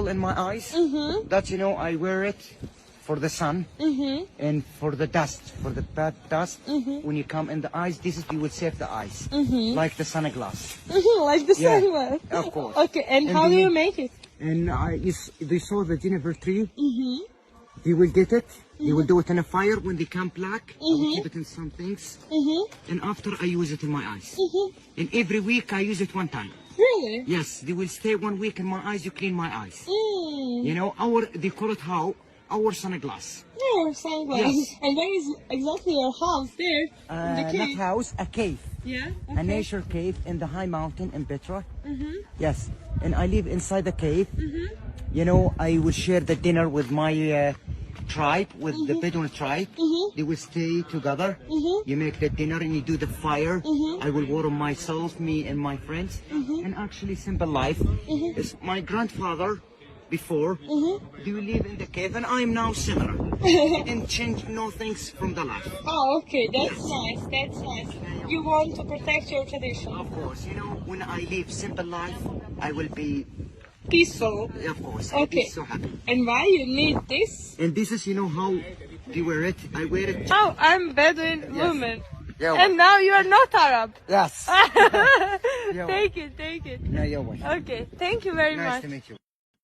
hole in my eyes. That, you know, I wear it for the sun and for the dust, for the bad dust. When you come in the eyes, this is, you will save the eyes, like the sunglass. Like the sunglass. Of course. Okay, and how do you make it? And they saw the juniper tree. They will get it. They will do it in a fire. When they come black, I will keep it in some things. And after, I use it in my eyes. And every week, I use it one time. Really? Yes, they will stay 1 week in my eyes. You clean my eyes. You know, they call it how? Our sunglass. Your sunglass. Yes. And where is exactly your house there? In the Not cave? house, a cave. Yeah. A nature cave in the high mountain in Petra. Yes, and I live inside the cave. You know, I will share the dinner with my tribe, with the Bedouin tribe. They will stay together. You make the dinner and you do the fire. I will warm myself, me and my friends. And actually, simple life. Is my grandfather before they will live in the cave, and I am now similar. And change no things from the life. Oh, okay. That's nice. That's nice. You want to protect your tradition. Of course, you know, when I live simple life, I will be Peaceful. Of course, I'll be Okay. so happy. And why you need this? And this is, you know, how you wear it. I wear it. Oh, I'm Bedouin woman. Yeah, And now you are not Arab. yes. Take it, take it. No, you're welcome. Okay, thank you very Nice much. to meet you.